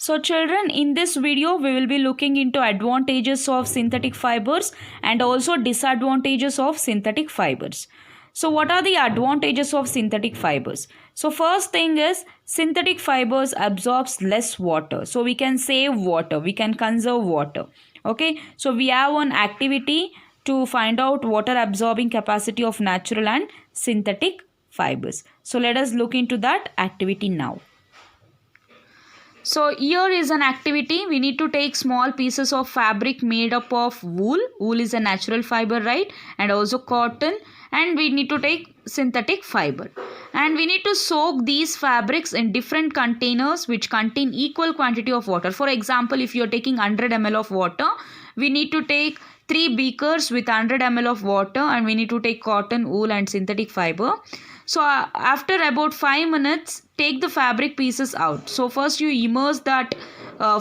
So children, in this video we will be looking into advantages of synthetic fibers and also disadvantages of synthetic fibers. So what are the advantages of synthetic fibers? So first thing is synthetic fibers absorbs less water. So we can save water, we can conserve water. Okay, so we have one activity to find out water absorbing capacity of natural and synthetic fibers. So let us look into that activity now. So here is an activity. We need to take small pieces of fabric made up of wool. Wool is a natural fiber, right? And also cotton. And we need to take synthetic fiber. And we need to soak these fabrics in different containers which contain equal quantity of water. For example, if you are taking 100 ml of water, we need to take 3 beakers with 100 ml of water, and we need to take cotton, wool and synthetic fiber. So after about 5 minutes, take the fabric pieces out. So first you immerse that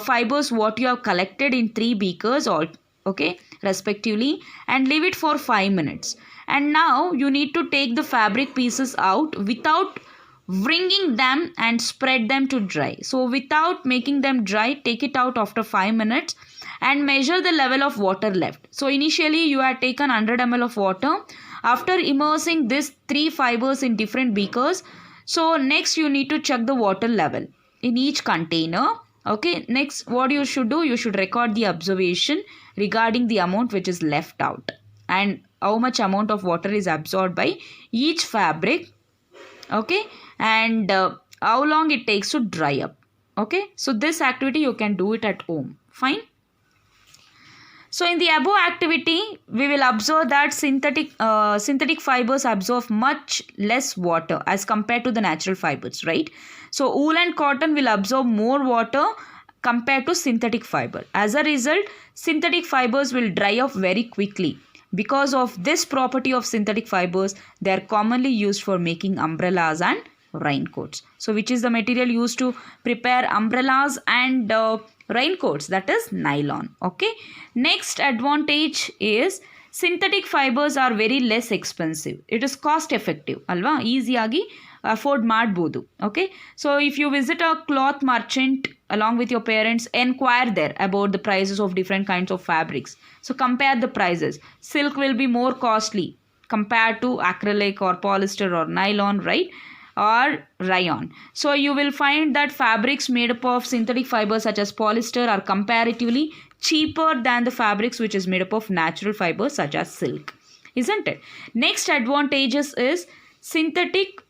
fibers what you have collected in 3 beakers, or okay, respectively, and leave it for 5 minutes. And now you need to take the fabric pieces out without wringing them and spread them to dry. So without making them dry, take it out after 5 minutes and measure the level of water left. So initially you had taken 100 ml of water. After immersing these 3 fibers in different beakers, so next you need to check the water level in each container. Okay, next what you should do, you should record the observation regarding the amount which is left out and how much amount of water is absorbed by each fabric. Okay, and how long it takes to dry up. Okay, so this activity you can do it at home. Fine. So in the above activity, we will observe that synthetic fibers absorb much less water as compared to the natural fibers, right? So wool and cotton will absorb more water compared to synthetic fiber. As a result, synthetic fibers will dry up very quickly. Because of this property of synthetic fibers, they are commonly used for making umbrellas and raincoats. So which is the material used to prepare umbrellas and raincoats? That is nylon. Okay, next advantage is synthetic fibers are very less expensive. It is cost effective alva, easy agi afford ಮಾಡಬಹುದು. Okay, so if you visit a cloth merchant along with your parents, inquire there about the prices of different kinds of fabrics. So compare the prices. Silk will be more costly compared to acrylic or polyester or nylon, right? Or rayon. So you will find that fabrics made up of synthetic fibers such as polyester are comparatively cheaper than the fabrics which is made up of natural fibers such as silk, isn't it? Next advantages is synthetic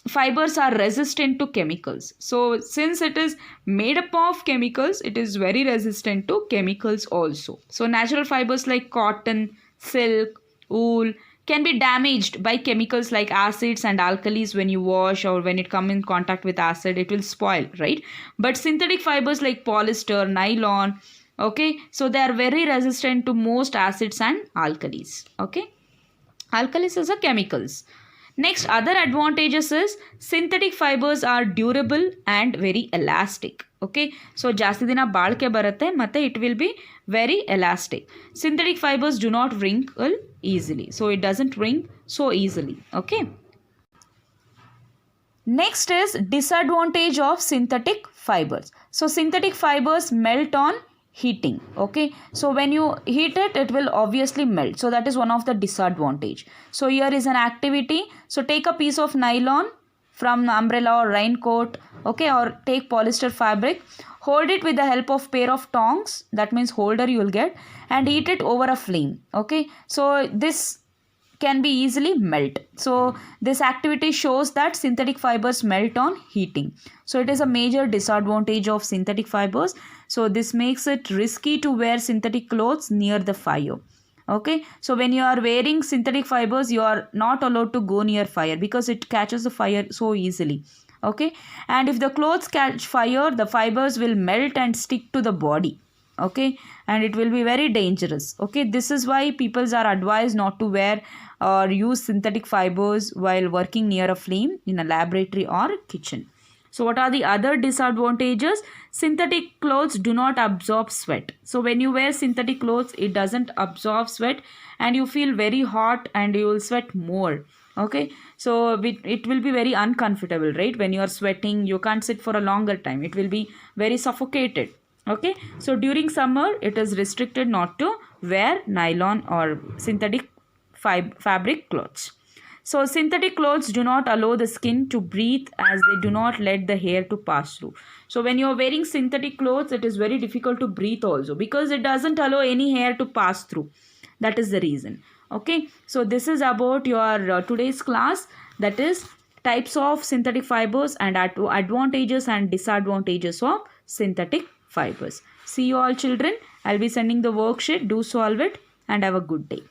fibers are resistant to chemicals. So since it is made up of chemicals, it is very resistant to chemicals also. So natural fibers like cotton, silk, wool can be damaged by chemicals like acids and alkalis. When you wash or when it come in contact with acid, it will spoil, right? But synthetic fibers like polyester, nylon, okay, so they are very resistant to most acids and alkalis. Okay, alkalis is a chemicals. Next, other advantages is synthetic fibers are durable and very elastic. Okay, so ಜಾಸ್ತಿ ದಿನ ಬಾಳಿಕೆ ಬರುತ್ತೆ ಮತ್ತೆ it will be very elastic. Synthetic fibers do not wrinkle easily, so it doesn't wrinkle so easily. Okay, next is disadvantage of synthetic fibers. So synthetic fibers melt on heating. Okay, so when you heat it, it will obviously melt. So that is one of the disadvantage. So here is an activity. So take a piece of nylon from umbrella or raincoat, okay, or take polyester fabric, hold it with the help of pair of tongs, that means holder you will get, and heat it over a flame. Okay, so this can be easily melt. So this activity shows that synthetic fibers melt on heating. So it is a major disadvantage of synthetic fibers. So this makes it risky to wear synthetic clothes near the fire. Okay, so when you are wearing synthetic fibers, you are not allowed to go near fire because it catches the fire so easily. Okay, and if the clothes catch fire, the fibers will melt and stick to the body. Okay, and it will be very dangerous. Okay, this is why people are advised not to wear or use synthetic fibers while working near a flame in a laboratory or kitchen. So what are the other disadvantages? Synthetic clothes do not absorb sweat. So when you wear synthetic clothes, it doesn't absorb sweat and you feel very hot and you will sweat more. Okay, so it will be very uncomfortable, right? When you are sweating, you can't sit for a longer time. It will be very suffocated. Okay, so during summer, it is restricted not to wear nylon or synthetic fabric clothes. So synthetic clothes do not allow the skin to breathe, as they do not let the hair to pass through. So when you are wearing synthetic clothes, it is very difficult to breathe also, because it doesn't allow any hair to pass through. That is the reason. Okay, so this is about your today's class, that is types of synthetic fibers and advantages and disadvantages of synthetic fibers. See you all children. I'll be sending the worksheet. Do solve it and have a good day.